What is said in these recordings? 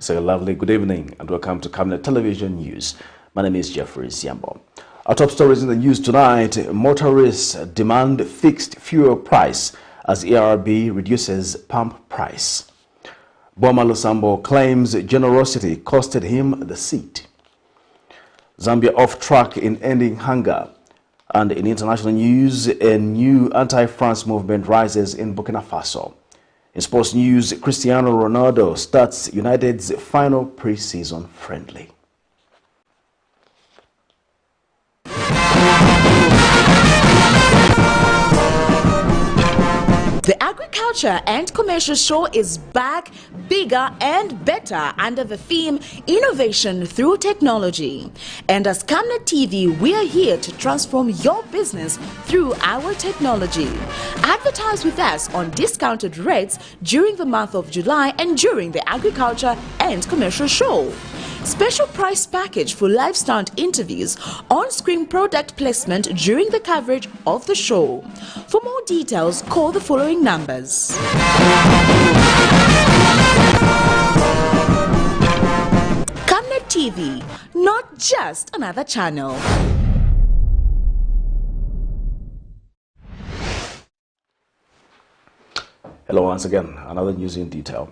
Say a lovely good evening and welcome to Camnet Television News. My name is LUSAMBO. Our top stories in the news tonight: motorists demand fixed fuel price as ERB reduces pump price. BOWMAN LUSAMBO claims generosity costed him the seat. Zambia off track in ending hunger. And in international news, a new anti-France movement rises in Burkina Faso. In sports news, Cristiano Ronaldo starts United's final pre-season friendly. The Agriculture and Commercial Show is back, bigger and better under the theme Innovation Through Technology. And as Camnet TV, we are here to transform your business through our technology. Advertise with us on discounted rates during the month of July and during the Agriculture and Commercial Show. Special price package for live stunt interviews, on-screen product placement during the coverage of the show. For more details, call the following numbers. Camnet TV, not just another channel. Hello once again, another news in detail.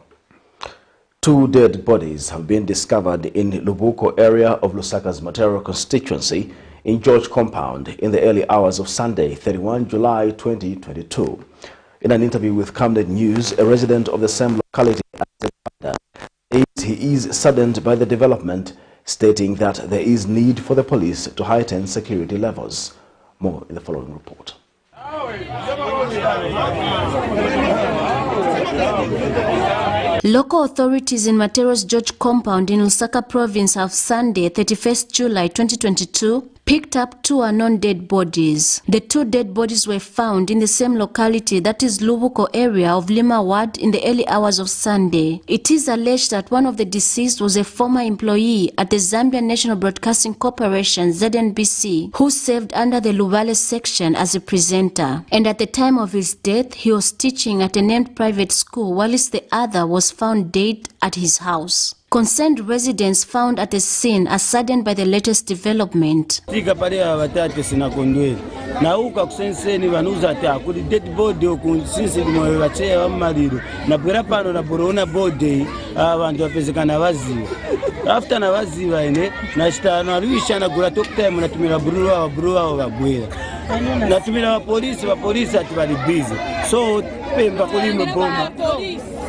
2 dead bodies have been discovered in Lubuko area of Lusaka's Matero constituency in George Compound in the early hours of Sunday, 31 July 2022. In an interview with Camnet News, a resident of the same locality says he is saddened by the development, stating that there is need for the police to heighten security levels. More in the following report. Local authorities in Matero's George Compound in Lusaka province have Sunday, 31st July 2022, picked up 2 unknown dead bodies. The 2 dead bodies were found in the same locality, that is Lubuko area of Lima Ward, in the early hours of Sunday. It is alleged that one of the deceased was a former employee at the Zambia National Broadcasting Corporation, ZNBC, who served under the Lubale section as a presenter. And at the time of his death, he was teaching at a named private school, whilst the other was found dead at his house. Concerned residents found at the scene are saddened by the latest development.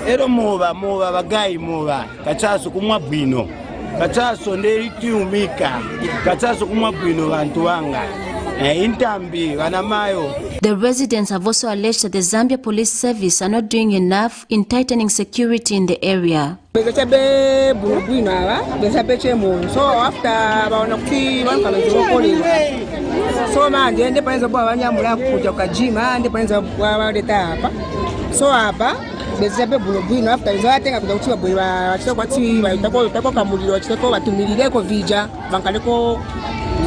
Ero mova bagai mova kachaso kumwa bwino kachaso nderi tiumika kachaso kumwa bwino bantu wanga intambi banamayo. The residents have also alleged that the Zambia Police Service are not doing enough in tightening security in the area. So after bezabe bulobino after zoate ngakuja kuchibwa wachito kwati waitako kamuliro wachito batumilire ko vija bankaleko.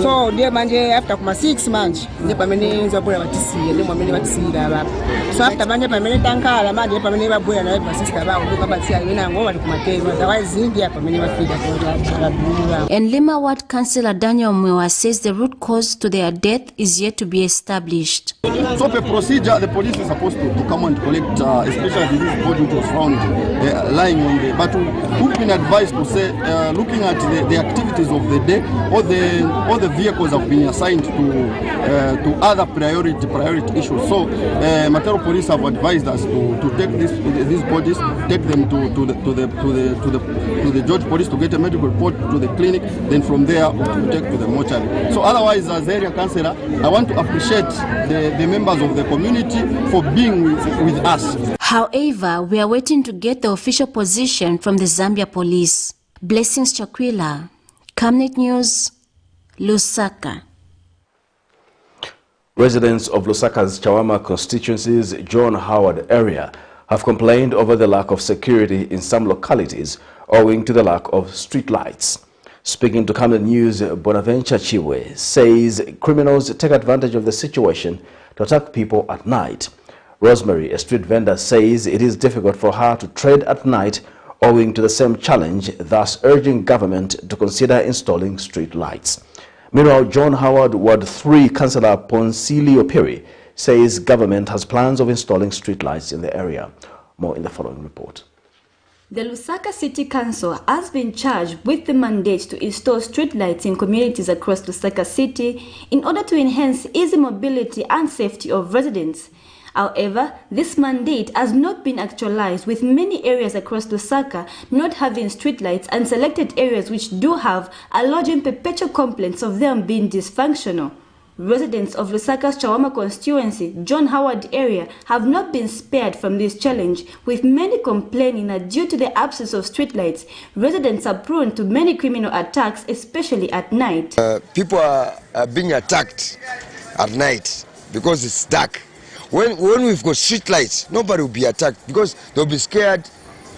So ndiye manje after kuma 6 months ndiye pamene nzabula batisiye ndiye mwamene batisira baba. So after manje pamene tankala manje pamene babula na ba sister ba nduka batia yena ngo bali kumatema otherwise ndiye pamene bafika kwa. And Lima Ward Councillor Daniel Mwewa says the root cause to their death is yet to be established. So the procedure, the police is supposed to come and collect, especially this body which was found lying on the. But we've been advised to say, looking at the activities of the day, all the vehicles have been assigned to other priority issues. So Matero police have advised us to take these bodies, take them to the George police to get a medical report, to the clinic, then from there to take to the mortuary. So otherwise, as area councillor, I want to appreciate the members of the community for being with us. However, we are waiting to get the official position from the Zambia Police. Blessings Chakwila, Camnet News, Lusaka. Residents of Lusaka's Chawama constituency's John Howard area have complained over the lack of security in some localities owing to the lack of street lights. Speaking to Camnet News, Bonaventure Chiwe says criminals take advantage of the situation to attack people at night. Rosemary, a street vendor, says it is difficult for her to trade at night owing to the same challenge, thus urging government to consider installing street lights. Meanwhile, John Howard Ward 3 Councillor Ponsilio Perry says government has plans of installing street lights in the area. More in the following report. The Lusaka City Council has been charged with the mandate to install streetlights in communities across Lusaka City in order to enhance easy mobility and safety of residents. However, this mandate has not been actualized, with many areas across Lusaka not having streetlights and selected areas which do have are lodging perpetual complaints of them being dysfunctional. Residents of Lusaka's Chawama constituency, John Howard area, have not been spared from this challenge, with many complaining that due to the absence of streetlights, residents are prone to many criminal attacks, especially at night. People are being attacked at night because it's dark. When we've got streetlights, nobody will be attacked because they'll be scared.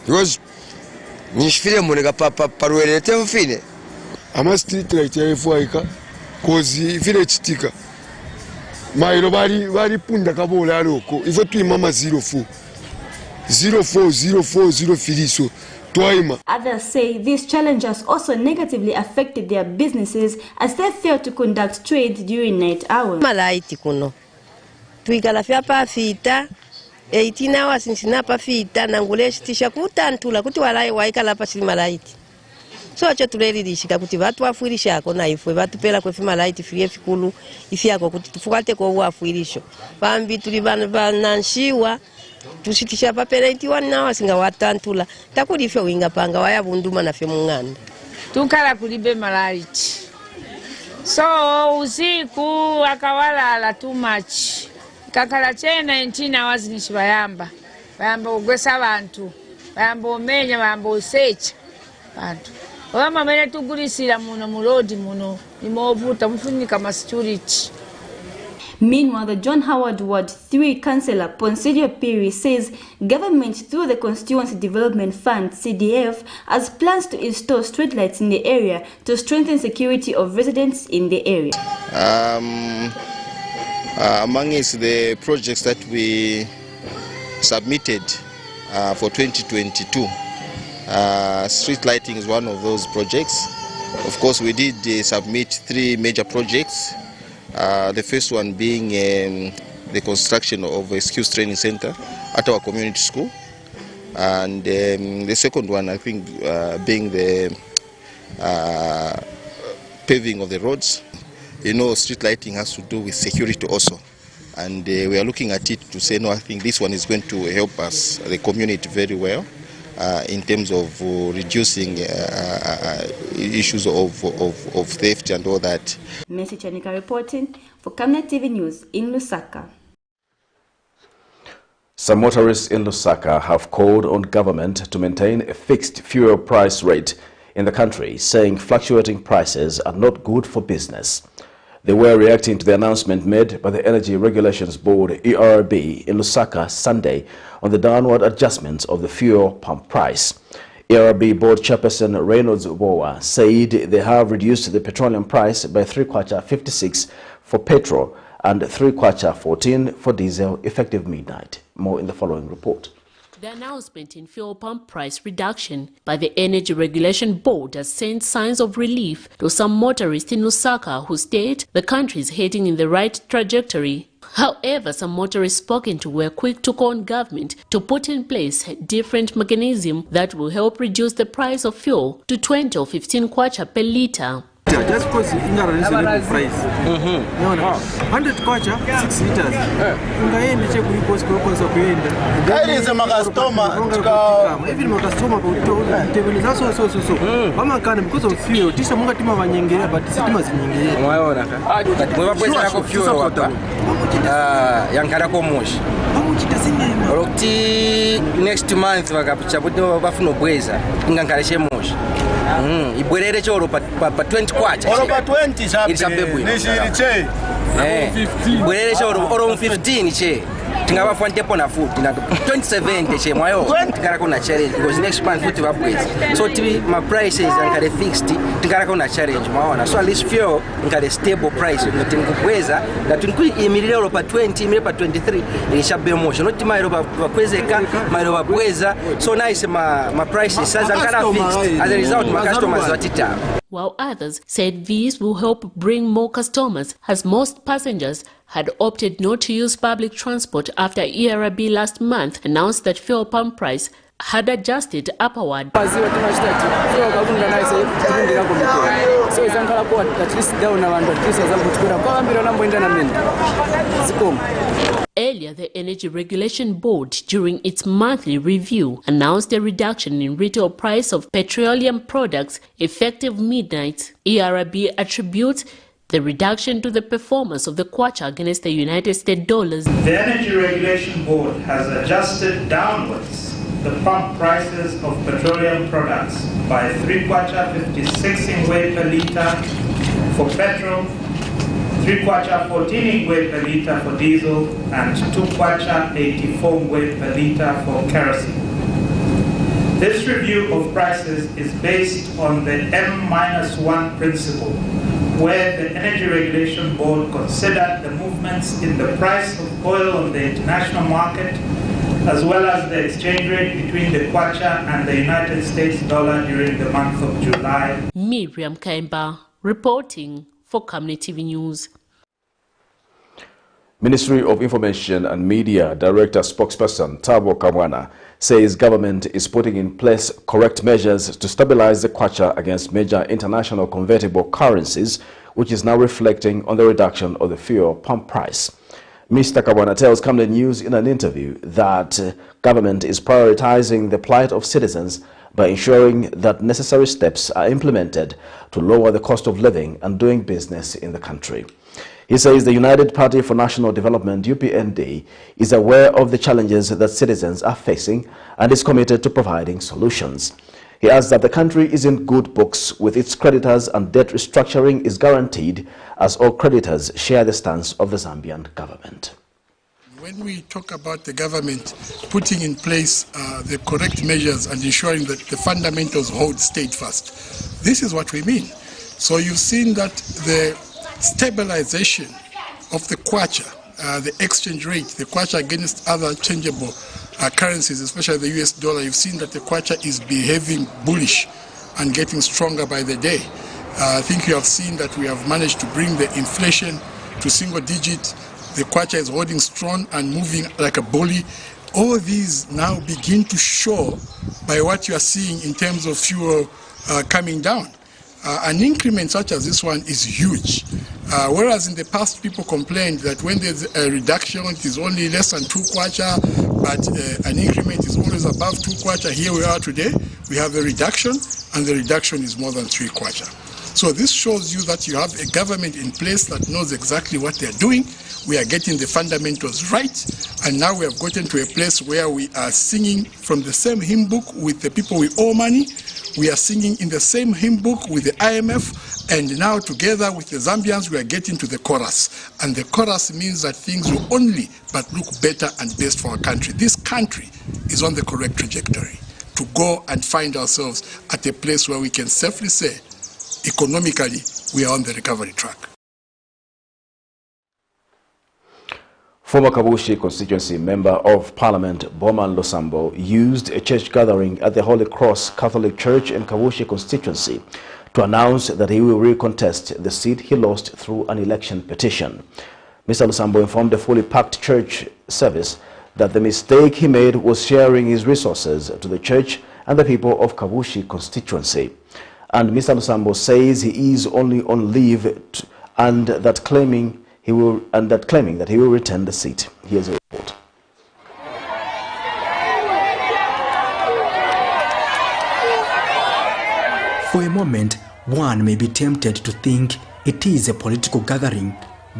Because I'm a streetlight kozi vile chitika mailo bali punda kabola loko ivo tu mama 04 filiso toima. Others say this challenge has also negatively affected their businesses as they fail to conduct trade during night hours. Malaiti kuno tuikala fyapa fita 18 hours sinapa fita nanguleshitisha kutantula kuti walai waikala pa malaiti. So acha tulelilishika kuti vatu wafuirishako na ifwe vatu pela kwefi malaiti fiye fikulu ifyako kuti tufukate kwa wafuirisho vambi tuli vananshiwa tushitisha papela 21 hours nga watantula takuli ifyo winga panga waya bunduma na fe munganda tukala kulibe malaiti so usiku akawala too much kakala chena 19 hours nishibayamba bayamba ugwesa abantu bayamba omenya bayamba osecha bantu Wama mene tugulisira muno mulodi muno imovuta mufunika ma security. Meanwhile, the John Howard Ward 3 Councillor Ponsilio Perry says government through the Constituency Development Fund (CDF) has plans to install streetlights in the area to strengthen security of residents in the area. Amongst the projects that we submitted for 2022. Street lighting is one of those projects. Of course, we did submit 3 major projects. The first one being the construction of a skills training center at our community school. And the second one, I think, being the paving of the roads. You know, street lighting has to do with security also. And we are looking at it to say, no, I think this one is going to help us, the community, very well. In terms of reducing issues of theft and all that. Messi Chanika reporting for Camnet TV News in Lusaka. Some motorists in Lusaka have called on government to maintain a fixed fuel price rate in the country, saying fluctuating prices are not good for business. They were reacting to the announcement made by the Energy Regulations Board (ERB) in Lusaka Sunday on the downward adjustments of the fuel pump price. ERB Board Chairperson Reynolds Bowa said they have reduced the petroleum price by 3 56 for petrol and 3 14 for diesel effective midnight. More in the following report. The announcement in fuel pump price reduction by the Energy Regulation Board has sent signs of relief to some motorists in Lusaka who state the country is heading in the right trajectory. However, some motorists spoken to were quick to call on government to put in place a different mechanism that will help reduce the price of fuel to 20 or 15 kwacha per litre. Just because it's not a reasonable price. 100 kwacha, 6 liters. Ungaende check with post purpose of end. That is a customer. Even a customer table is also so. Mama can because of fuel. This among tima vanyengera, but this tima zinyengera. Mwaona ka? Mwa pesa yako fuel hapa. Yankara ko moshi. Rokti next month wakapichabuto bafuna bweza. Ingankareshe moshi. Ibwerere choro pa 20 kwacha. Oro pa 20 sabe. Nishi che. 15. Ibwerere choro oro 15 che. tingava ntepo na futi na 2070 chemwayo tingara kuna challenge because next month futi vapwezi so tivi ma prices ngale fixed tingara kuna challenge mwaona so at least fuel ngale stable price ngati ngubweza ngati nkuyimirira euro pa 20 imire pa 23 ilishabe motion not mairo vakwezeka mairo vapweza so nice ma prices saza ngala fixed as a result my customers watita. While others said these will help bring more customers, as most passengers had opted not to use public transport after ERB last month announced that fuel pump price had adjusted upward. Earlier, the Energy Regulation Board, during its monthly review, announced a reduction in retail price of petroleum products effective midnight. ERB attributes the reduction to the performance of the kwacha against the United States dollars. The Energy Regulation Board has adjusted downwards the pump prices of petroleum products by 3 kwacha 56 ingwe per litre for petrol, 3 kwacha 14 ingwe per litre for diesel, and 2 kwacha 84 ingwe per litre for kerosene. This review of prices is based on the M-1 principle, where the Energy Regulation Board considered the movements in the price of oil on the international market, as well as the exchange rate between the kwacha and the United States dollar during the month of July. Miriam Kaimba reporting for Camnet TV News. Ministry of Information and Media Director spokesperson Thabo Kamwana says government is putting in place correct measures to stabilize the kwacha against major international convertible currencies, which is now reflecting on the reduction of the fuel pump price. Mr. Kamwana tells Camnet News in an interview that government is prioritizing the plight of citizens by ensuring that necessary steps are implemented to lower the cost of living and doing business in the country. He says the United Party for National Development, UPND, is aware of the challenges that citizens are facing and is committed to providing solutions. He adds that the country is in good books with its creditors and debt restructuring is guaranteed as all creditors share the stance of the Zambian government. When we talk about the government putting in place the correct measures and ensuring that the fundamentals hold steadfast, this is what we mean. So you've seen that the stabilization of the kwacha, the exchange rate, the kwacha against other changeable currencies, especially the US dollar, you've seen that the kwacha is behaving bullish and getting stronger by the day. I think you have seen that we have managed to bring the inflation to single digit. The kwacha is holding strong and moving like a bully. All these now begin to show by what you are seeing in terms of fuel coming down. An increment such as this one is huge. Whereas in the past people complained that when there's a reduction it is only less than 2 kwacha, but an increment is always above 2 kwacha. Here we are today, we have a reduction, and the reduction is more than 3 kwacha. So this shows you that you have a government in place that knows exactly what they're doing. We are getting the fundamentals right, and now we have gotten to a place where we are singing from the same hymn book with the people we owe money. We are singing in the same hymn book with the IMF, and now together with the Zambians we are getting to the chorus. And the chorus means that things will only but look better and best for our country. This country is on the correct trajectory to go and find ourselves at a place where we can safely say, economically, we are on the recovery track. Former Kabushi constituency member of Parliament BOWMAN LUSAMBO used a church gathering at the Holy Cross Catholic Church in Kabushi constituency to announce that he will recontest the seat he lost through an election petition. Mr. LUSAMBO informed the fully packed church service that the mistake he made was sharing his resources to the church and the people of Kabushi constituency. And Mr. LUSAMBO says he is only on leave and that claiming that he will return the seat. Here's a report. For a moment, one may be tempted to think it is a political gathering,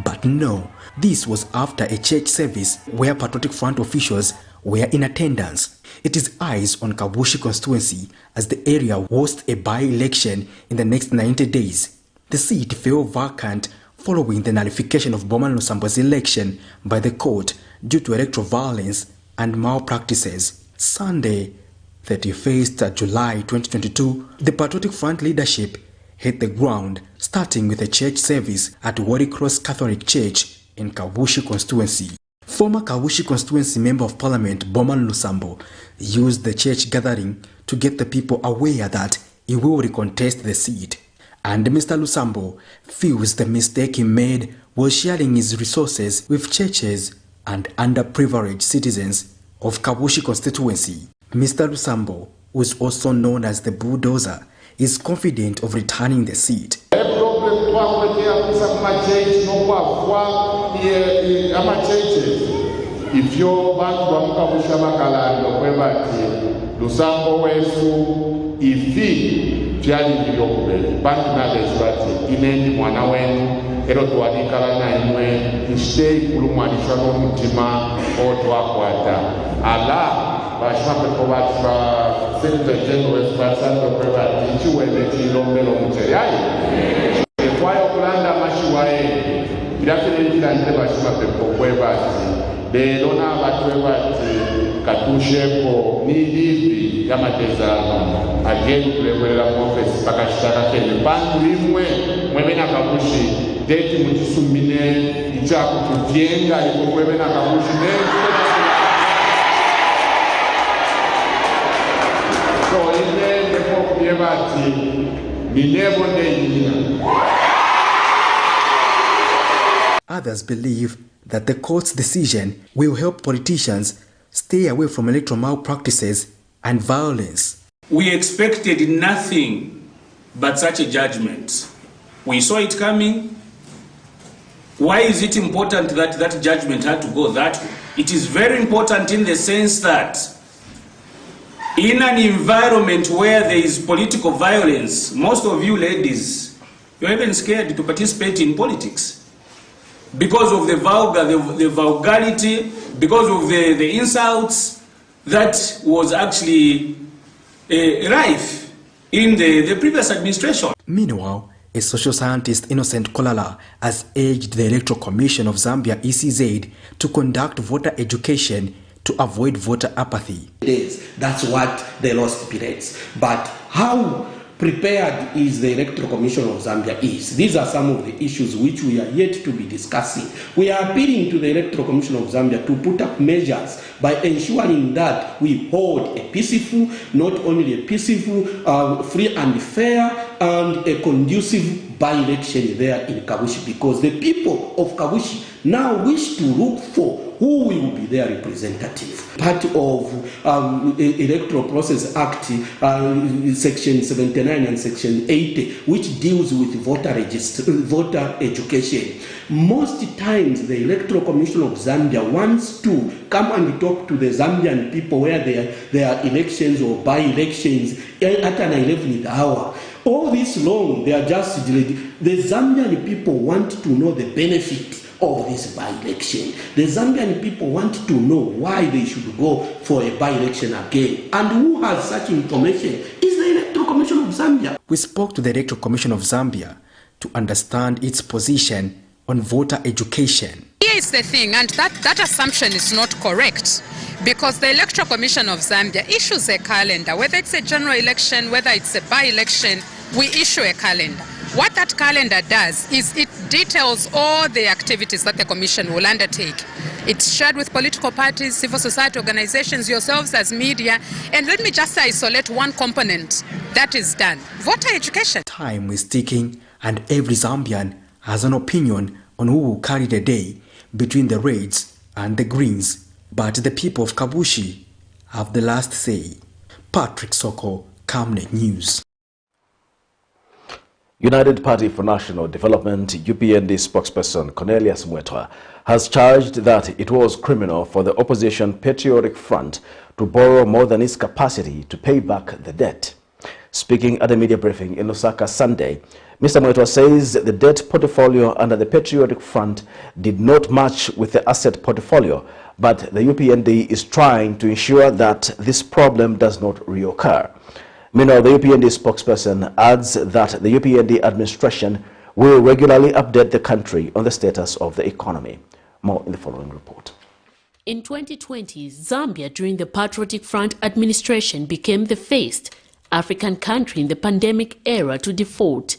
but no. This was after a church service where Patriotic Front officials were in attendance. It is eyes on Kabushi constituency as the area hosts a by-election in the next 90 days. The seat fell vacant following the nullification of BOWMAN LUSAMBO's election by the court due to electoral violence and malpractices. Sunday, 31st July 2022, the Patriotic Front leadership hit the ground, starting with a church service at Wadi Cross Catholic Church in Kabushi constituency. Former Kabushi constituency Member of Parliament BOWMAN LUSAMBO used the church gathering to get the people aware that he will recontest the seat. And Mr. LUSAMBO feels the mistake he made was sharing his resources with churches and underprivileged citizens of Kabushi constituency. Mr. LUSAMBO, who is also known as the bulldozer, is confident of returning the seat. Lusambo wesu ifi vyali niliyokubeli bantu nalezibati inendi mwana wenu ero tuwadikala na imwe nshitei kulumwanishwa n'omutima otwakwata ala bashapeko batwa Secretary General wesu basando kwebati chiwele chilombelo mucheyayi etwayo kulanda mashiwaye ilafile njilande bashimapepo kwebati lero n'abatwe bati katushepo ni hivi kama tezama ageni kulekwela mwofesi pakashitaka kene bantu imwe mwemena kabushi deti mujisumbine ichaku tujenga iko mwemena kabushi so ine nepo kubyebati minebo ndeyinya. Others believe that the court's decision will help politicians stay away from electoral malpractices and violence. We expected nothing but such a judgment. We saw it coming. Why is it important that that judgment had to go that way? It is very important in the sense that in an environment where there is political violence, most of you ladies, you're even scared to participate in politics because of the vulgarity, because of the insults that was actually rife in the previous administration. Meanwhile, a social scientist, Innocent Kolala, has urged the Electoral Commission of Zambia ECZ to conduct voter education to avoid voter apathy. That's what the law stipulates. But how prepared is the Electoral Commission of Zambia is? These are some of the issues which we are yet to be discussing. We are appealing to the Electoral Commission of Zambia to put up measures by ensuring that we hold a peaceful, not only a peaceful, free and fair, and a conducive by-election there in Kabushi, because the people of Kabushi now wish to look for who will be their representative. Part of Electoral Process Act, Section 79 and Section 80, which deals with voter education. Most times the Electoral Commission of Zambia wants to come and talk to the Zambian people where there are elections or by-elections at an 11th hour. All this long, they are just delayed. The Zambian people want to know the benefit of this by-election. The Zambian people want to know why they should go for a by-election again. And who has such information is the Electoral Commission of Zambia. We spoke to the Electoral Commission of Zambia to understand its position on voter education. Here is the thing, and that assumption is not correct, because the Electoral Commission of Zambia issues a calendar. Whether it's a general election, whether it's a by-election, we issue a calendar. What that calendar does is it details all the activities that the Commission will undertake. It's shared with political parties, civil society organizations, yourselves as media, and let me just isolate one component that is done: voter education. Time is ticking, and every Zambian has an opinion on who will carry the day between the Reds and the Greens. But the people of Kabushi have the last say. Patrick Soko, Camnet News. United Party for National Development UPND spokesperson Cornelius Mwetwa has charged that it was criminal for the opposition Patriotic Front to borrow more than its capacity to pay back the debt. Speaking at a media briefing in Lusaka Sunday, Mr. Mwetwa says the debt portfolio under the Patriotic Front did not match with the asset portfolio, but the UPND is trying to ensure that this problem does not reoccur. Meanwhile, the UPND spokesperson adds that the UPND administration will regularly update the country on the status of the economy. More in the following report. In 2020, Zambia during the Patriotic Front administration became the first African country in the pandemic era to default.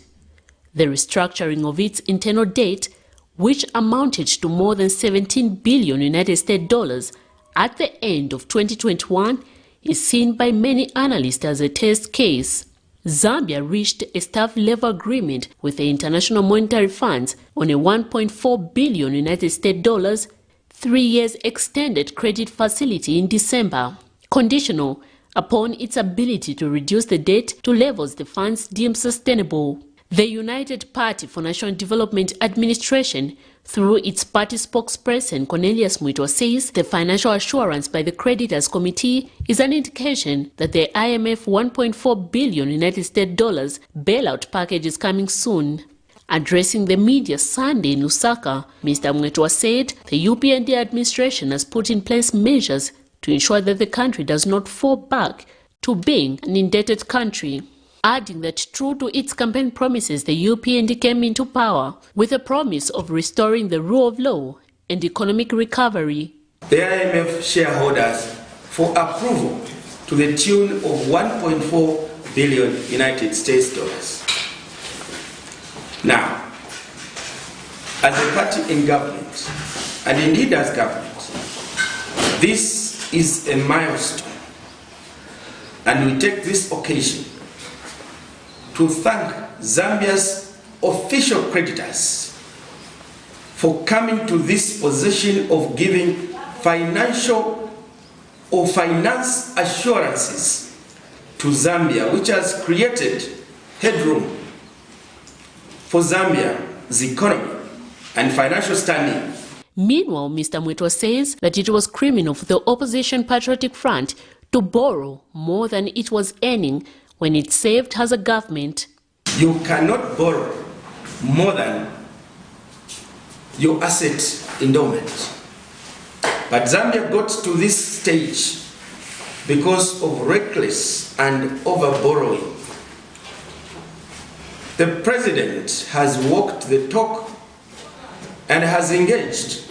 The restructuring of its internal debt, which amounted to more than $17 billion United States dollars at the end of 2021, is seen by many analysts as a test case. Zambia reached a staff-level agreement with the International Monetary Fund on a $1.4 billion United States dollars 3 years extended credit facility in December, conditional upon its ability to reduce the debt to levels the funds deem sustainable. The United Party for National Development Administration, through its party spokesperson Cornelius Mwitwa, says the financial assurance by the Creditors Committee is an indication that the IMF $1.4 billion United States dollars bailout package is coming soon. Addressing the media Sunday in Lusaka, Mr. Mwitwa said the UPND administration has put in place measures to ensure that the country does not fall back to being an indebted country, adding that true to its campaign promises, the UPND came into power with a promise of restoring the rule of law and economic recovery. The IMF shareholders for approval to the tune of $1.4 billion United States dollars. Now, as a party in government, and indeed as government, this is a milestone, and we take this occasion to thank Zambia's official creditors for coming to this position of giving financial or finance assurances to Zambia, which has created headroom for Zambia's economy and financial standing. Meanwhile, Mr. Mwitwa says that it was criminal for the opposition Patriotic Front to borrow more than it was earning when it served as a government. You cannot borrow more than your asset endowment. But Zambia got to this stage because of reckless and over-borrowing. The president has walked the talk and has engaged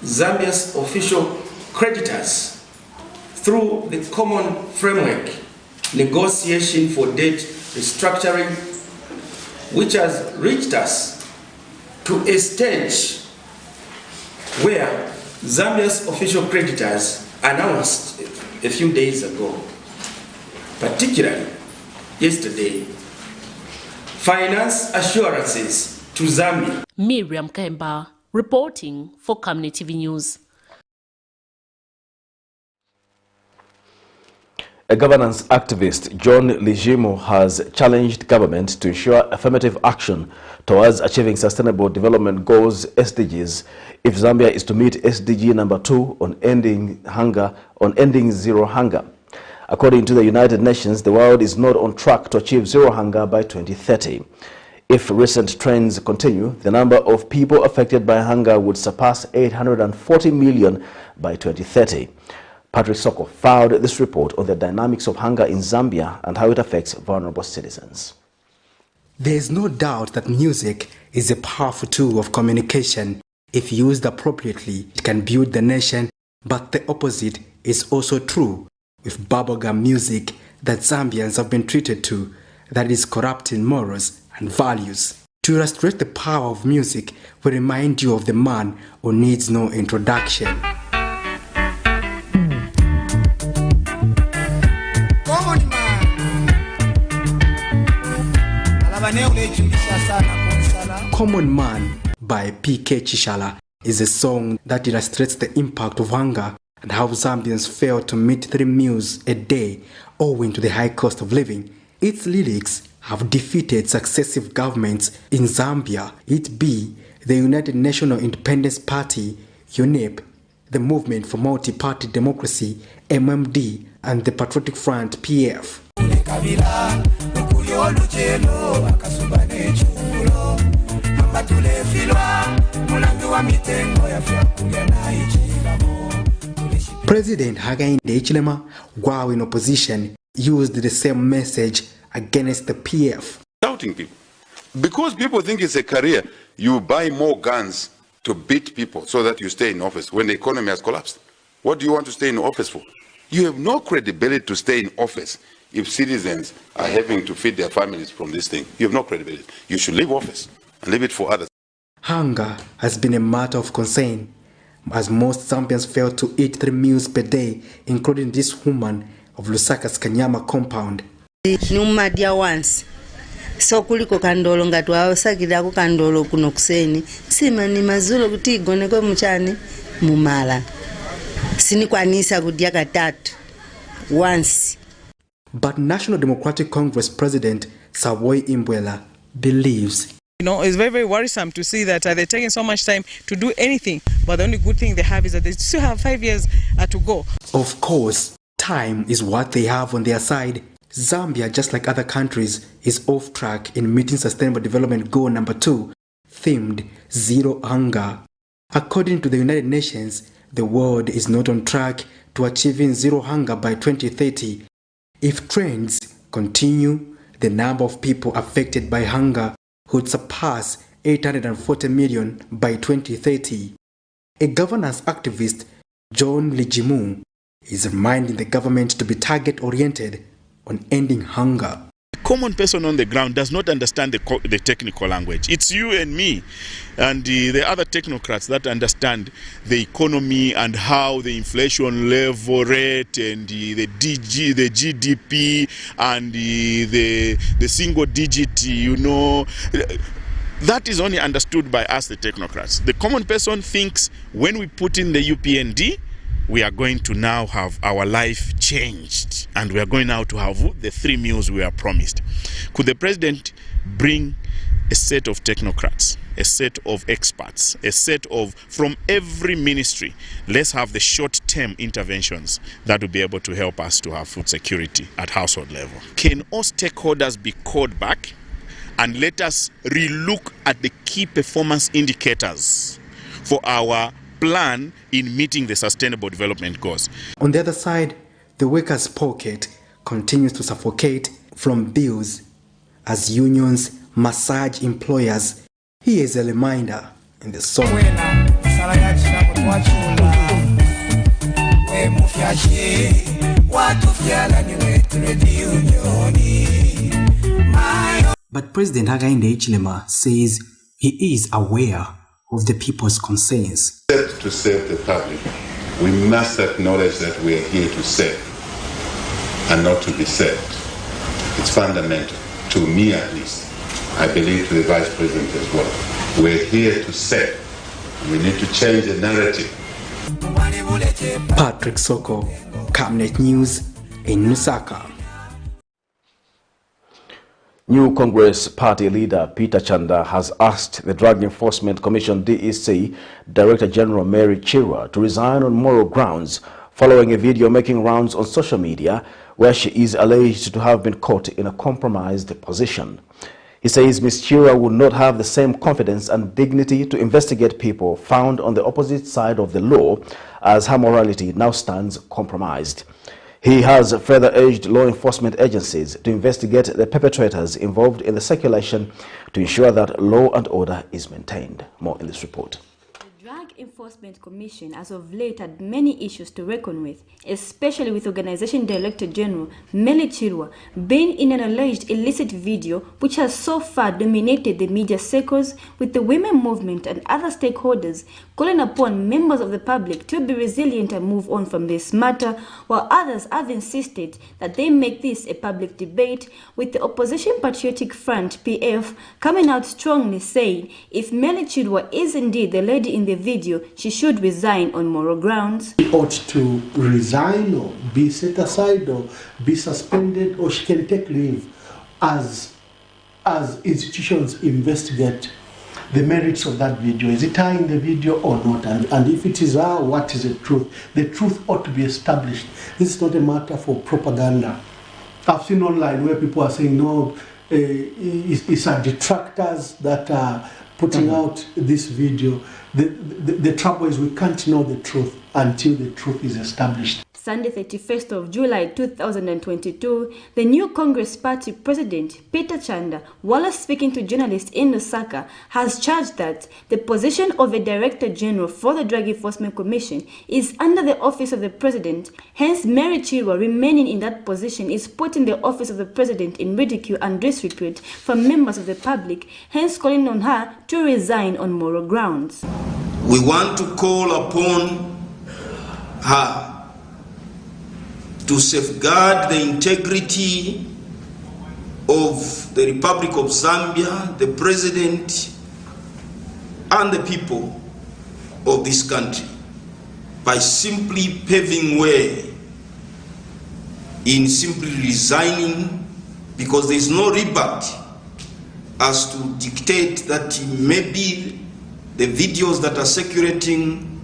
Zambia's official creditors through the common framework negotiation for debt restructuring, which has reached us to a stage where Zambia's official creditors announced a few days ago, particularly yesterday, finance assurances to Zambia. Miriam Kemba, reporting for Camnet TV News. A governance activist, John Lijimo, has challenged government to ensure affirmative action towards achieving Sustainable Development Goals (SDGs) if Zambia is to meet SDG number 2 on ending zero hunger. According to the United Nations, the world is not on track to achieve zero hunger by 2030. If recent trends continue, the number of people affected by hunger would surpass 840 million by 2030. Patrick Soko filed this report on the dynamics of hunger in Zambia and how it affects vulnerable citizens. There is no doubt that music is a powerful tool of communication. If used appropriately, it can build the nation, but the opposite is also true with bubblegum music that Zambians have been treated to, that is corrupting morals and values. To illustrate the power of music, we remind you of the man who needs no introduction. Common Man by P.K. Chishala is a song that illustrates the impact of hunger and how Zambians fail to meet 3 meals a day owing to the high cost of living. Its lyrics have defeated successive governments in Zambia, it be the United National Independence Party, UNEP, the Movement for Multi-Party Democracy, MMD, and the Patriotic Front, PF. President Hakainde Hichilema, while in opposition, used the same message against the PF. Doubting people. Because people think it's a career, you buy more guns to beat people so that you stay in office when the economy has collapsed. What do you want to stay in office for? You have no credibility to stay in office if citizens are having to feed their families from this thing. You have no credibility. You should leave office and leave it for others. Hunger has been a matter of concern, as most Zambians fail to eat 3 meals per day, including this woman of Lusaka's Kanyama compound. Numadia once. So kuliko kandolo ngatu awasakira ku kandolo kuno kuseni sima ni mazulo kuti igone kwa mchani mumala sinikwanisa kudya katatu once. But National Democratic Congress President Savoy Imbwela believes, you know, it's very, very worrisome to see that they're taking so much time to do anything, but the only good thing they have is that they still have 5 years to go. Of course, time is what they have on their side. Zambia, just like other countries, is off track in meeting Sustainable Development Goal number 2, themed Zero Hunger. According to the United Nations, the world is not on track to achieving zero hunger by 2030. If trends continue, the number of people affected by hunger would surpass 840 million by 2030. A governance activist, John Lijimu, is reminding the government to be target-oriented on ending hunger. The common person on the ground does not understand the technical language. It's you and me and the other technocrats that understand the economy and how the inflation level rate and the GDP and the single digit, you know, that is only understood by us, the technocrats. The common person thinks when we put in the UPND, we are going to now have our life changed and we are going now to have the 3 meals we are promised. Could the president bring a set of technocrats, a set of experts, a set of, from every ministry, let's have the short-term interventions that will be able to help us to have food security at household level. Can all stakeholders be called back and let us relook at the key performance indicators for our plan in meeting the Sustainable Development Goals? On the other side, the workers' pocket continues to suffocate from bills as unions massage employers. Here is a reminder in the song. But President Hakainde Hichilema says he is aware of the people's concerns. To serve the public, we must acknowledge that we are here to serve and not to be served. It's fundamental, to me at least. I believe to the Vice President as well. We're here to serve. We need to change the narrative. Patrick Soko, Camnet News in Lusaka. New Congress Party leader Peter Chanda has asked the Drug Enforcement Commission DEC Director General Mary Chirwa to resign on moral grounds following a video making rounds on social media where she is alleged to have been caught in a compromised position. He says Ms. Chirwa would not have the same confidence and dignity to investigate people found on the opposite side of the law as her morality now stands compromised. He has further urged law enforcement agencies to investigate the perpetrators involved in the circulation to ensure that law and order is maintained. More in this report. The Drug Enforcement Commission as of late had many issues to reckon with, especially with Organization Director General Mary Chirwa being in an alleged illicit video which has so far dominated the media circles, with the women movement and other stakeholders calling upon members of the public to be resilient and move on from this matter, while others have insisted that they make this a public debate, with the Opposition Patriotic Front PF coming out strongly saying if Mary Chirwa is indeed the lady in the video, she should resign on moral grounds. She ought to resign or be set aside or be suspended, or she can take leave as institutions investigate the merits of that video. Is it her in the video or not? And if it is her, what is the truth? The truth ought to be established. This is not a matter for propaganda. I've seen online where people are saying, no, it's our detractors that are putting out this video. The trouble is we can't know the truth until the truth is established. Sunday 31st of July 2022, the new Congress Party President Peter Chanda, while speaking to journalists in Lusaka, has charged that the position of a Director General for the Drug Enforcement Commission is under the office of the President. Hence, Mary Chirwa remaining in that position is putting the office of the President in ridicule and disrepute from members of the public, hence calling on her to resign on moral grounds. We want to call upon her to safeguard the integrity of the Republic of Zambia, the President, and the people of this country by simply paving way in simply resigning, because there is no rebut as to dictate that maybe the videos that are circulating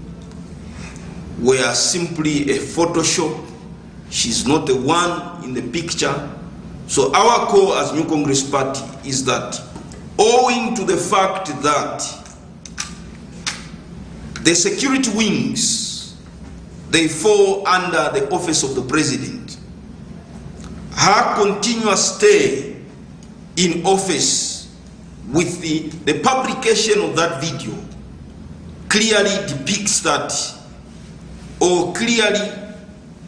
were simply a Photoshop. She's not the one in the picture. So our call as New Congress Party is that, owing to the fact that the security wings, they fall under the office of the President, her continuous stay in office with the publication of that video clearly depicts that, or clearly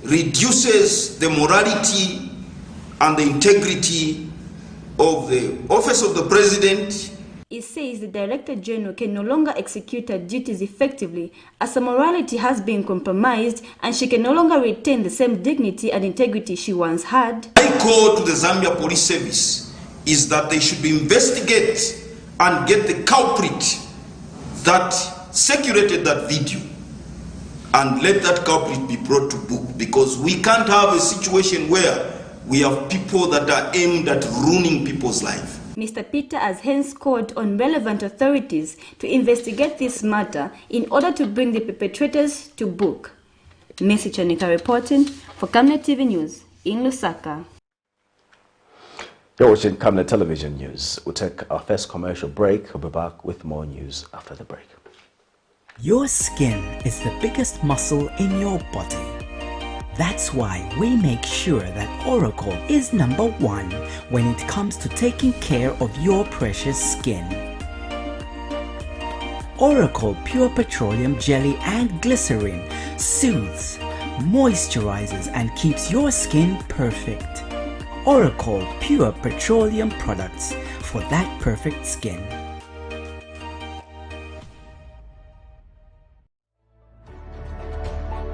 reduces the morality and the integrity of the office of the President. It says the Director General can no longer execute her duties effectively as her morality has been compromised and she can no longer retain the same dignity and integrity she once had. My call to the Zambia Police Service is that they should investigate and get the culprit that circulated that video and let that culprit be brought to book, because we can't have a situation where we have people that are aimed at ruining people's life. Mr. Peter has hence called on relevant authorities to investigate this matter in order to bring the perpetrators to book. Messi Chanika reporting for Camnet TV News in Lusaka. You're watching Camnet Television News. We'll take our first commercial break. We'll be back with more news after the break. Your skin is the biggest muscle in your body. That's why we make sure that Oracle is #1 when it comes to taking care of your precious skin. Oracle Pure Petroleum Jelly and Glycerin soothes, moisturizes and keeps your skin perfect. Oracle Pure Petroleum products for that perfect skin.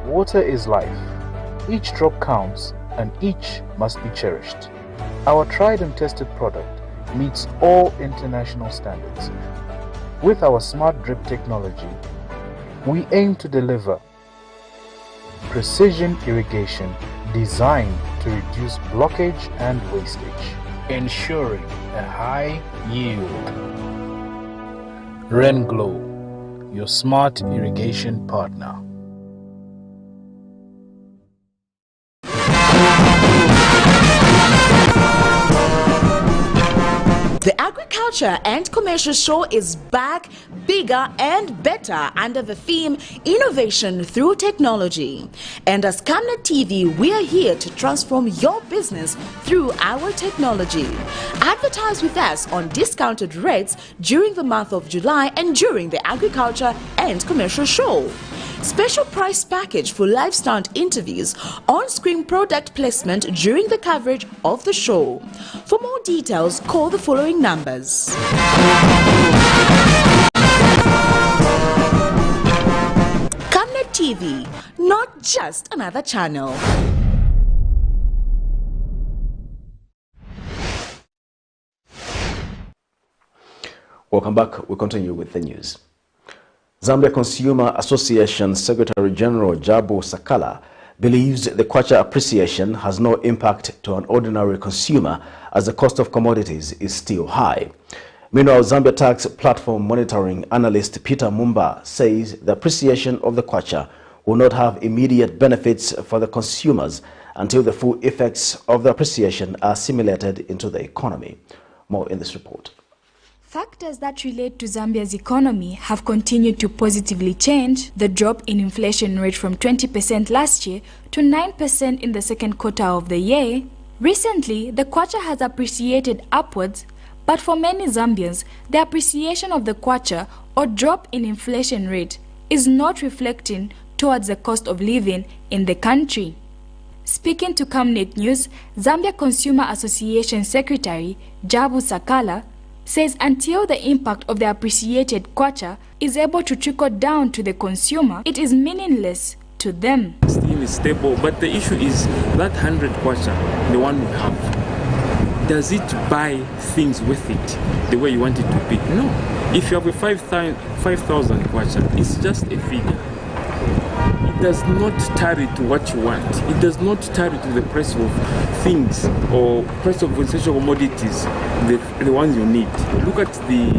Water is life. Each drop counts and each must be cherished. Our tried and tested product meets all international standards. With our smart drip technology, we aim to deliver precision irrigation designed to reduce blockage and wastage, ensuring a high yield. RenGlow, your smart irrigation partner. The Agriculture and Commercial Show is back, bigger and better under the theme Innovation Through Technology. And as Camnet TV, we are here to transform your business through our technology. Advertise with us on discounted rates during the month of July and during the Agriculture and Commercial Show. Special price package for live stunt interviews, on-screen product placement during the coverage of the show. For more details, call the following numbers. Camnet TV, not just another channel. Welcome back. We'll continue with the news. Zambia Consumer Association Secretary General Jabu Sakala believes the kwacha appreciation has no impact to an ordinary consumer as the cost of commodities is still high. Meanwhile, Zambia Tax Platform Monitoring Analyst Peter Mumba says the appreciation of the kwacha will not have immediate benefits for the consumers until the full effects of the appreciation are assimilated into the economy. More in this report. Factors that relate to Zambia's economy have continued to positively change the drop in inflation rate from 20% last year to 9% in the second quarter of the year. Recently, the kwacha has appreciated upwards, but for many Zambians, the appreciation of the kwacha or drop in inflation rate is not reflecting towards the cost of living in the country. Speaking to Camnet News, Zambia Consumer Association Secretary Jabu Sakala says until the impact of the appreciated kwacha is able to trickle down to the consumer, it is meaningless to them. Still is stable, but the issue is that 100 kwacha, the one we have, does it buy things with it the way you want it to be? No. If you have a 5,000 kwacha, it's just a figure. It does not tally to what you want. It does not tally to the price of things or price of essential commodities, the ones you need. Look at the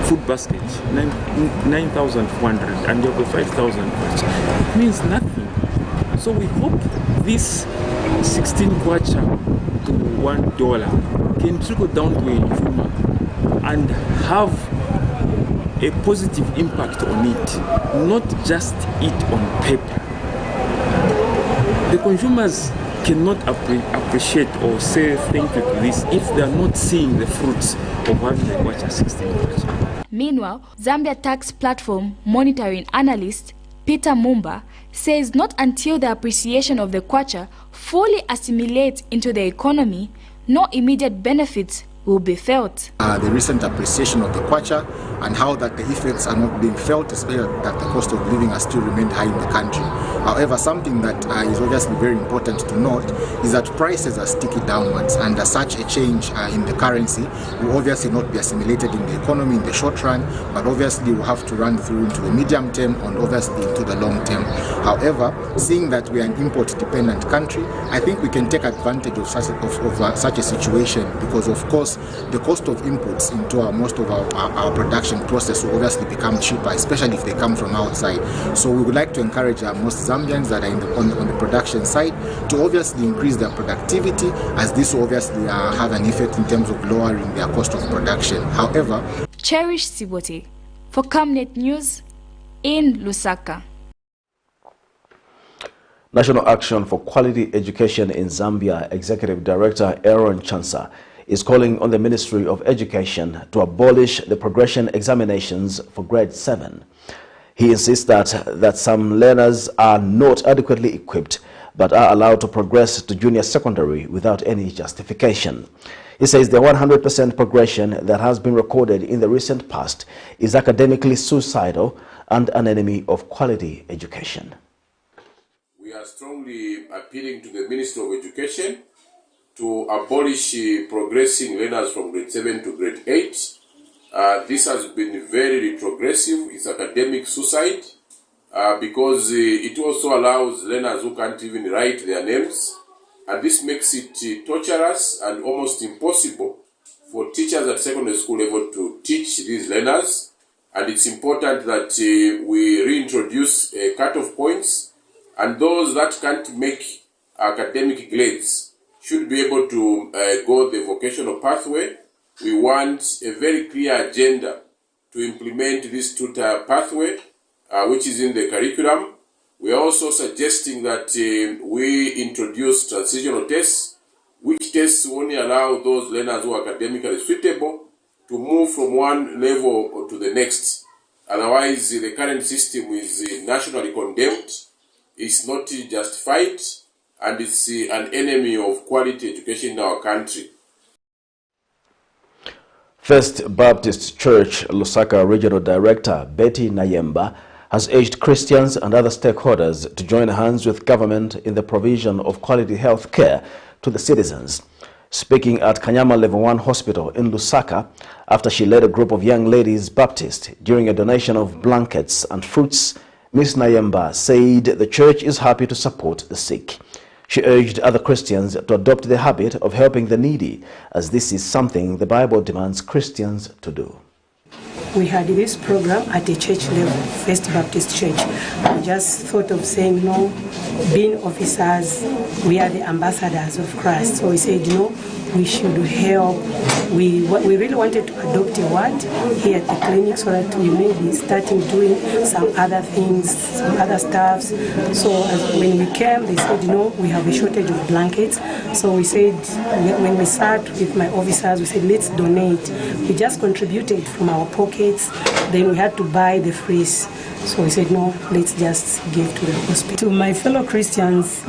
food basket, 9,400, and you have a 5,000 kwacha. It means nothing. So we hope this 16 kwacha to $1 can trickle down to a consumer and have a positive impact on it, not just it on paper. The consumers cannot appreciate or say thank you to this if they are not seeing the fruits of having a kwacha 16 kwacha. Meanwhile, Zambia tax platform monitoring analyst Peter Mumba says not until the appreciation of the kwacha fully assimilates into the economy, no immediate benefits will be felt. The recent appreciation of the kwacha and how that the effects are not being felt, especially that the cost of living has still remained high in the country. However, something that is obviously very important to note is that prices are sticky downwards, and such a change in the currency will obviously not be assimilated in the economy in the short run, but obviously will have to run through into the medium term and obviously into the long term. However, seeing that we are an import-dependent country, I think we can take advantage of such a situation because, of course, the cost of inputs into most of our production process will obviously become cheaper, especially if they come from outside. So we would like to encourage most Zambians that are on the production side to obviously increase their productivity, as this will obviously have an effect in terms of lowering their cost of production. However, Cherish Sibote for Camnet News in Lusaka. National Action for Quality Education in Zambia Executive Director Aaron Chansa is calling on the Ministry of Education to abolish the progression examinations for grade 7. He insists that some learners are not adequately equipped but are allowed to progress to junior secondary without any justification. He says the 100% progression that has been recorded in the recent past is academically suicidal and an enemy of quality education. We are strongly appealing to the Ministry of Education to abolish progressing learners from grade 7 to grade 8. This has been very retrogressive. It's academic suicide because it also allows learners who can't even write their names, and this makes it torturous and almost impossible for teachers at secondary school level to teach these learners. And it's important that we reintroduce cut-off points, and those that can't make academic grades should be able to go the vocational pathway. We want a very clear agenda to implement this tutor pathway, which is in the curriculum. We are also suggesting that we introduce transitional tests, which tests only allow those learners who are academically suitable to move from one level to the next. Otherwise, the current system is nationally condemned, it's not justified, and it's an enemy of quality education in our country. First Baptist Church Lusaka Regional Director Betty Nayemba has urged Christians and other stakeholders to join hands with government in the provision of quality health care to the citizens. Speaking at Kanyama Level 1 Hospital in Lusaka after she led a group of young ladies Baptist during a donation of blankets and fruits, Ms. Nayemba said the church is happy to support the sick. She urged other Christians to adopt the habit of helping the needy, as this is something the Bible demands Christians to do. We had this program at the church level, First Baptist Church. I just thought of saying, no, being officers, we are the ambassadors of Christ. So we said, we should help. We really wanted to adopt a word here at the clinic so that we may be starting doing some other things, some other stuffs. So when we came, they said, we have a shortage of blankets. So we said, when we sat with my officers, we said, let's donate. We just contributed from our pockets. Then we had to buy the freeze. So we said, no, let's just give to the hospital. To my fellow Christians,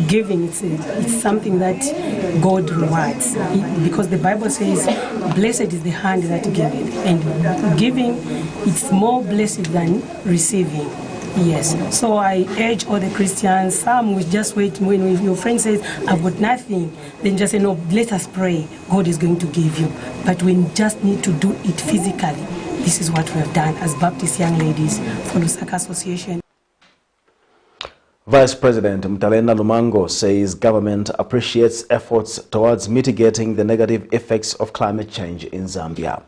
giving, it's something that God rewards, because the Bible says, blessed is the hand that giveth, and giving, it's more blessed than receiving. Yes, so I urge all the Christians, some will just wait when your friend says, I've got nothing, then just say, no, let us pray, God is going to give you. But we just need to do it physically. This is what we have done as Baptist young ladies for Lusaka Association. Vice President Mtalenda Lumango says government appreciates efforts towards mitigating the negative effects of climate change in Zambia.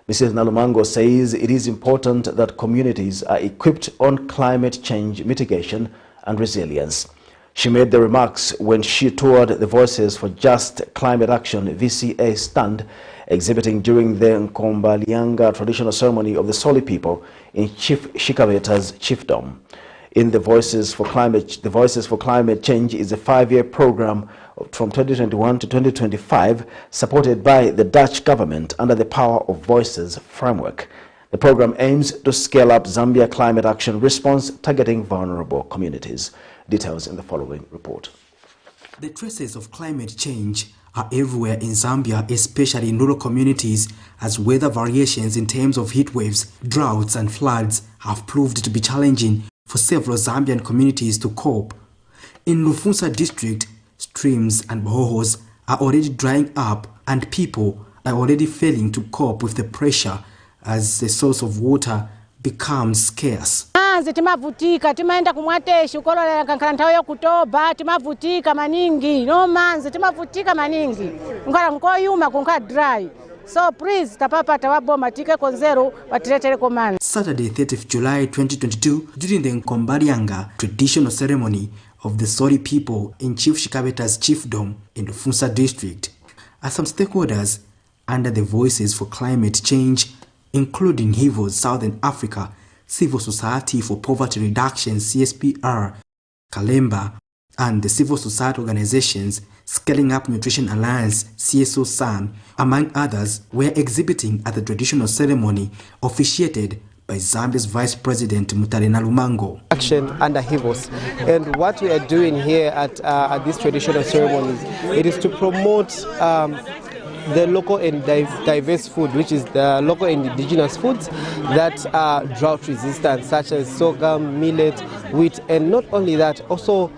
Mrs. Nalumango says it is important that communities are equipped on climate change mitigation and resilience. She made the remarks when she toured the Voices for Just Climate Action VCA stand exhibiting during the Nkombalianga traditional ceremony of the Soli people in Chief Shikaveta's chiefdom. In the Voices for Climate Change is a 5-year program from 2021 to 2025 supported by the Dutch government under the Power of Voices framework. The program aims to scale up Zambia climate action response targeting vulnerable communities. Details in the following report. The traces of climate change are everywhere in Zambia, especially in rural communities, as weather variations in terms of heat waves, droughts and floods have proved to be challenging for several Zambian communities to cope. In Lufunsa district, streams and boreholes are already drying up and people are already failing to cope with the pressure as the source of water becomes scarce. Timavutika timaenda kumwateshi ukololera kankhala nthawi yokutoba timavutika maningi manzi timavutika maningi nkhala nkoyuma kunkhala dry. So please tapapa tawaboma tike konzero batiretereko manzi. Saturday 30th July 2022, during the Nkombalianga traditional ceremony of the Soli people in Chief Shikabeta's chiefdom in the Funsa district, as some stakeholders under the Voices for Climate Change, including HIVO's Southern Africa, Civil Society for Poverty Reduction CSPR, Kalemba, and the civil society organizations Scaling Up Nutrition Alliance CSO-SAN, among others, were exhibiting at the traditional ceremony officiated by Zambia's Vice President Mtalenda Lumango. Action under HIVOS, and what we are doing here at these traditional ceremonies, it is to promote the local and diverse food, which is the local and indigenous foods that are drought resistant, such as sorghum, millet, wheat, and not only that, also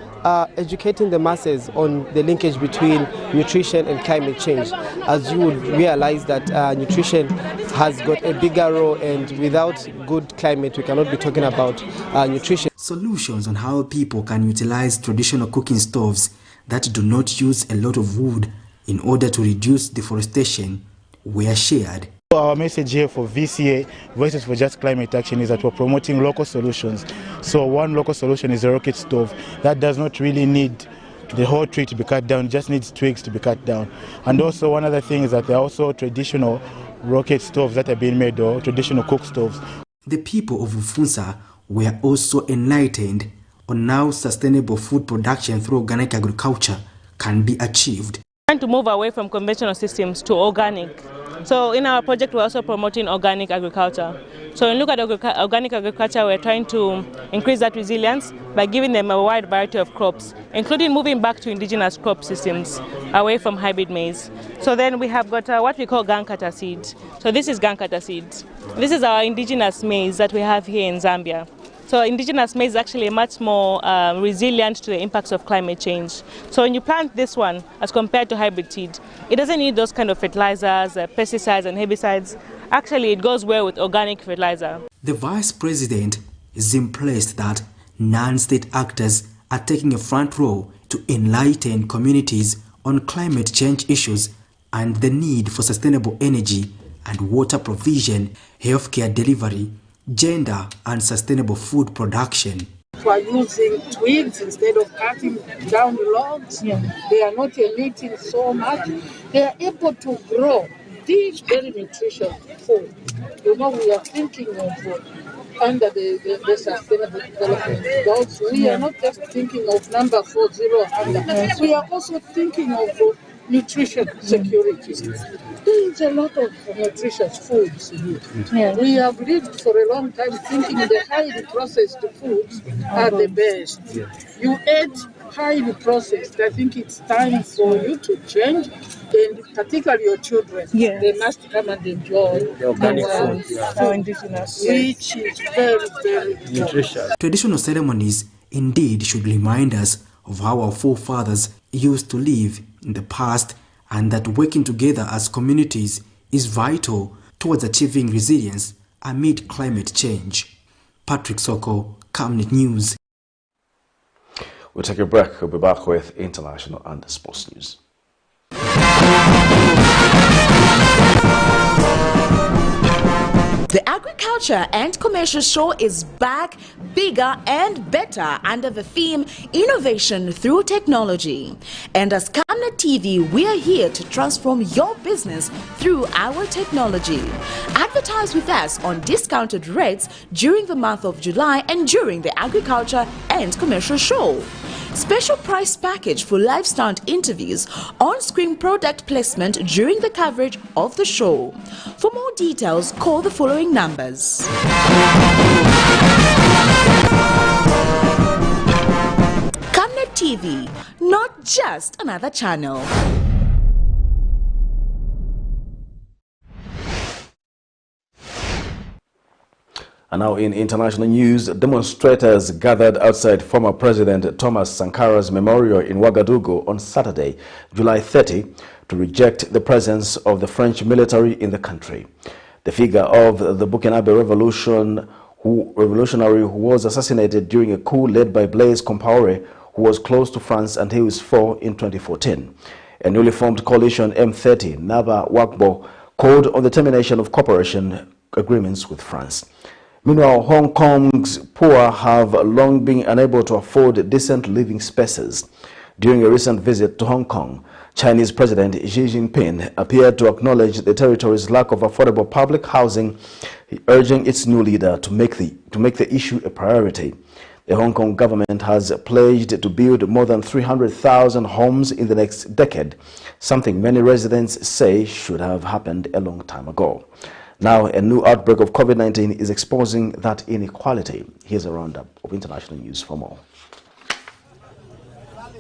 educating the masses on the linkage between nutrition and climate change. As you would realize that nutrition has got a bigger role, and without good climate we cannot be talking about nutrition. Solutions on how people can utilize traditional cooking stoves that do not use a lot of wood in order to reduce deforestation were shared. Our message here for VCA, Voices for Just Climate Action, is that we're promoting local solutions. So one local solution is a rocket stove that does not really need the whole tree to be cut down, just needs twigs to be cut down. And also one other thing is that there are also traditional rocket stoves that are being made, or traditional cook stoves. The people of Lufunsa were also enlightened on how sustainable food production through organic agriculture can be achieved. To move away from conventional systems to organic. So in our project we're also promoting organic agriculture. So when you look at organic agriculture, we're trying to increase that resilience by giving them a wide variety of crops, including moving back to indigenous crop systems away from hybrid maize. So then we have got what we call gankata seed. So this is gankata seed. This is our indigenous maize that we have here in Zambia. So indigenous maize is actually much more resilient to the impacts of climate change. So when you plant this one, as compared to hybrid seed, it doesn't need those kind of fertilizers, pesticides and herbicides. Actually, it goes well with organic fertilizer. The Vice President is impressed that non-state actors are taking a front role to enlighten communities on climate change issues and the need for sustainable energy and water provision, healthcare delivery, gender and sustainable food production. who are using twigs instead of cutting down logs. They are not emitting so much. They are able to grow these very nutritious food. You know, we are thinking of under the sustainable development goals. We are not just thinking of number 4, zero hunger. We are also thinking of nutrition security. There is a lot of nutritious foods here. We have lived for a long time thinking the highly processed foods are the best. You eat highly processed. I think it's time for you to change, and particularly your children. They must come and enjoy our indigenous, which is very, very nutritious. Traditional ceremonies indeed should remind us of how our forefathers used to live in the past, and that working together as communities is vital towards achieving resilience amid climate change. Patrick Soko, Camnet News. We'll take a break. We'll be back with international and sports news. The Agriculture and Commercial Show is back, bigger and better under the theme Innovation Through Technology. And as Camnet TV, we are here to transform your business through our technology. Advertise with us on discounted rates during the month of July and during the Agriculture and Commercial Show. Special price package for live stunt interviews, on-screen product placement during the coverage of the show. For more details, call the following numbers. Camnet TV, not just another channel. And now in international news, demonstrators gathered outside former President Thomas Sankara's memorial in Ouagadougou on Saturday, July 30, to reject the presence of the French military in the country. The figure of the Burkina revolutionary who was assassinated during a coup led by Blaise Compaoré, who was close to France until he was 4 in 2014. A newly formed coalition, M30, Naba Wakbo, called on the termination of cooperation agreements with France. Meanwhile, Hong Kong's poor have long been unable to afford decent living spaces. During a recent visit to Hong Kong, Chinese President Xi Jinping appeared to acknowledge the territory's lack of affordable public housing, urging its new leader to make the issue a priority. The Hong Kong government has pledged to build more than 300,000 homes in the next decade, something many residents say should have happened a long time ago. Now, a new outbreak of COVID-19 is exposing that inequality. Here's a roundup of international news for more.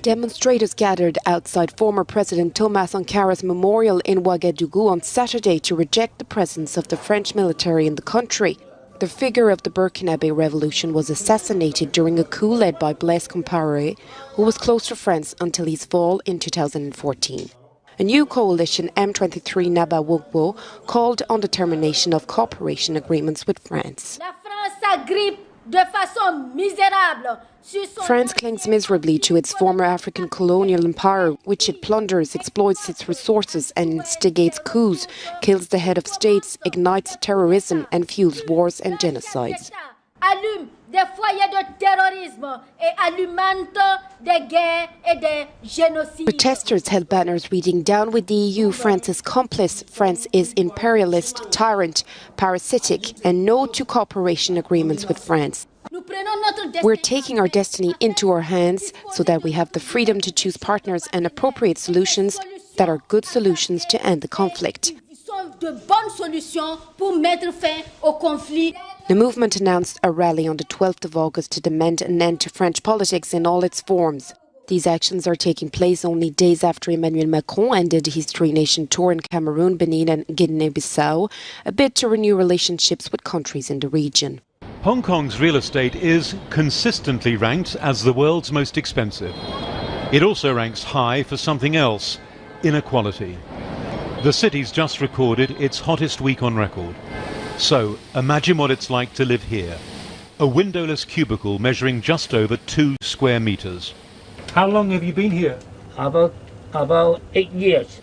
Demonstrators gathered outside former President Thomas Sankara's memorial in Ouagadougou on Saturday to reject the presence of the French military in the country. The figure of the Burkina Revolution was assassinated during a coup led by Blaise Compaoré, who was close to France until his fall in 2014. A new coalition, M23 Naba Wakbo, called on the termination of cooperation agreements with France. France clings miserably to its former African colonial empire, which it plunders, exploits its resources and instigates coups, kills the head of states, ignites terrorism and fuels wars and genocides. Des foyers de terrorisme et alimente des guerres et des génocides. Protesters held banners reading, "Down with the EU, France's complice. France is imperialist, tyrant, parasitic, and no to cooperation agreements with France. We're taking our destiny into our hands so that we have the freedom to choose partners and appropriate solutions that are good solutions to end the conflict." De bonnes solutions pour mettre fin au conflit. The movement announced a rally on the 12th of August to demand an end to French politics in all its forms. These actions are taking place only days after Emmanuel Macron ended his three-nation tour in Cameroon, Benin and Guinea-Bissau, a bid to renew relationships with countries in the region. Hong Kong's real estate is consistently ranked as the world's most expensive. It also ranks high for something else, inequality. The city's just recorded its hottest week on record. So, imagine what it's like to live here. A windowless cubicle measuring just over 2 square meters. How long have you been here? About 8 years.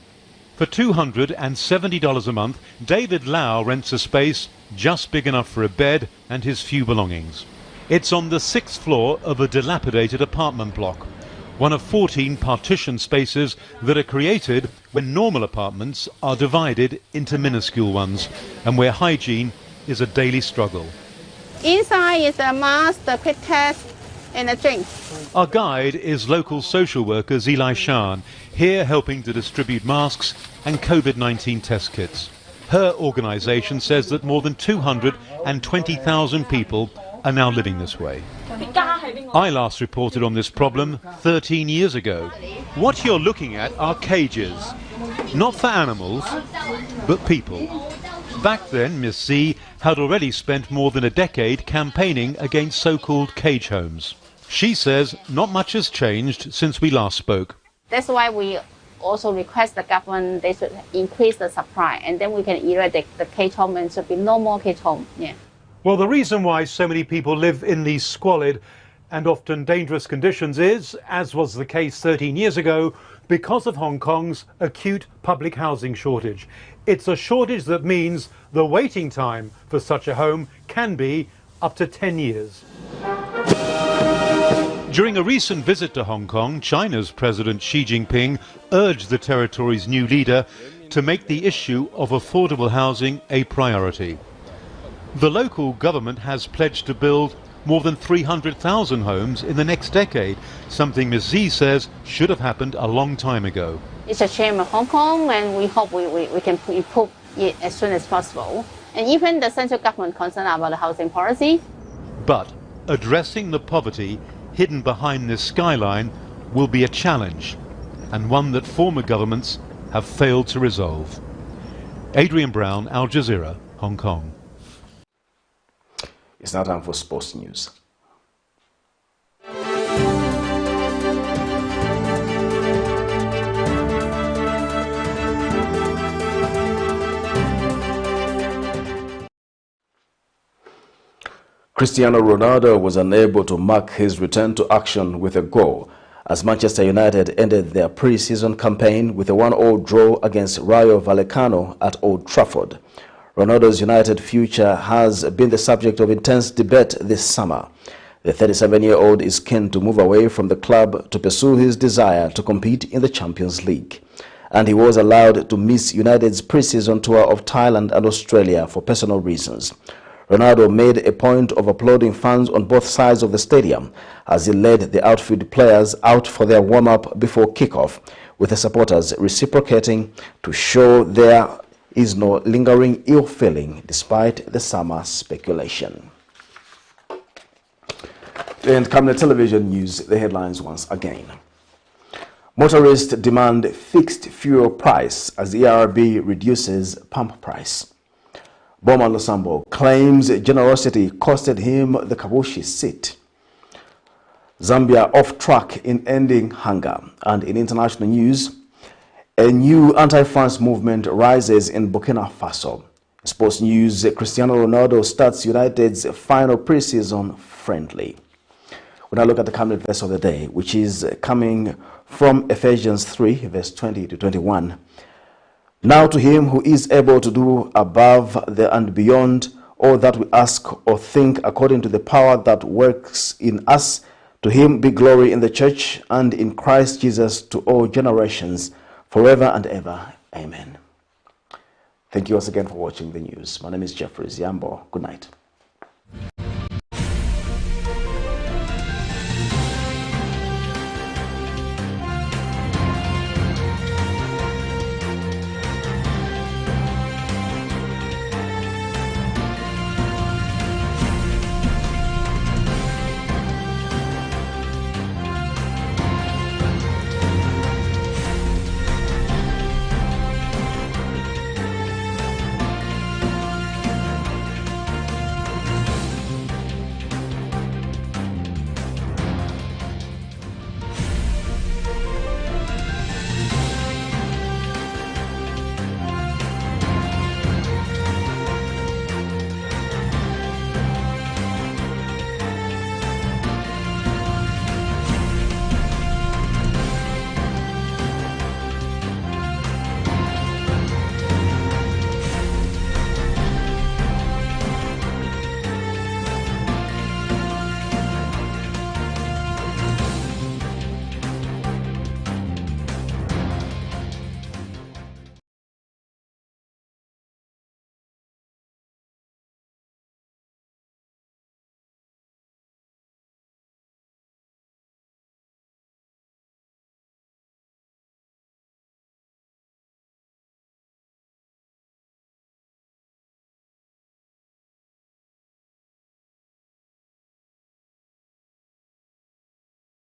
For $270 a month, David Lau rents a space just big enough for a bed and his few belongings. It's on the 6th floor of a dilapidated apartment block, one of 14 partition spaces that are created when normal apartments are divided into minuscule ones and where hygiene is a daily struggle. Inside is a mask, the quick test, and a drink. Our guide is local social worker Eli Shan, here helping to distribute masks and COVID-19 test kits. Her organisation says that more than 220,000 people are now living this way. I last reported on this problem 13 years ago. What you're looking at are cages, not for animals, but people. Back then, Miss Z had already spent more than a decade campaigning against so-called cage homes. She says not much has changed since we last spoke. That's why we also request the government they should increase the supply, and then we can eradicate the cage home and should be no more cage home. Yeah. Well, the reason why so many people live in these squalid and often dangerous conditions is, as was the case 13 years ago, because of Hong Kong's acute public housing shortage. It's a shortage that means the waiting time for such a home can be up to 10 years. During a recent visit to Hong Kong, China's President Xi Jinping urged the territory's new leader to make the issue of affordable housing a priority. The local government has pledged to build more than 300,000 homes in the next decade, something Ms. Z says should have happened a long time ago. It's a shame of Hong Kong, and we hope we can improve it as soon as possible. And even the central government concerned about the housing policy. But addressing the poverty hidden behind this skyline will be a challenge, and one that former governments have failed to resolve. Adrian Brown, Al Jazeera, Hong Kong. It's now time for sports news. Cristiano Ronaldo was unable to mark his return to action with a goal as Manchester United ended their pre-season campaign with a 1-1 draw against Rayo Vallecano at Old Trafford. Ronaldo's United future has been the subject of intense debate this summer. The 37-year-old is keen to move away from the club to pursue his desire to compete in the Champions League. And he was allowed to miss United's pre-season tour of Thailand and Australia for personal reasons. Ronaldo made a point of applauding fans on both sides of the stadium as he led the outfield players out for their warm-up before kickoff, with the supporters reciprocating to show there is no lingering ill feeling despite the summer speculation. And Camnet Television News, the headlines once again. Motorists demand fixed fuel price as ERB reduces pump price. BOWMAN LUSAMBO claims generosity costed him the Kabushi seat. Zambia off track in ending hunger. And in international news, a new anti-France movement rises in Burkina Faso. In sports news, Cristiano Ronaldo starts United's final pre-season friendly. We now look at the Camnet verse of the day, which is coming from Ephesians 3, verse 20 to 21. Now to him who is able to do above and beyond all that we ask or think according to the power that works in us, to him be glory in the church and in Christ Jesus to all generations, forever and ever. Amen. Thank you once again for watching the news. My name is Jeffrey Ziambo. Good night.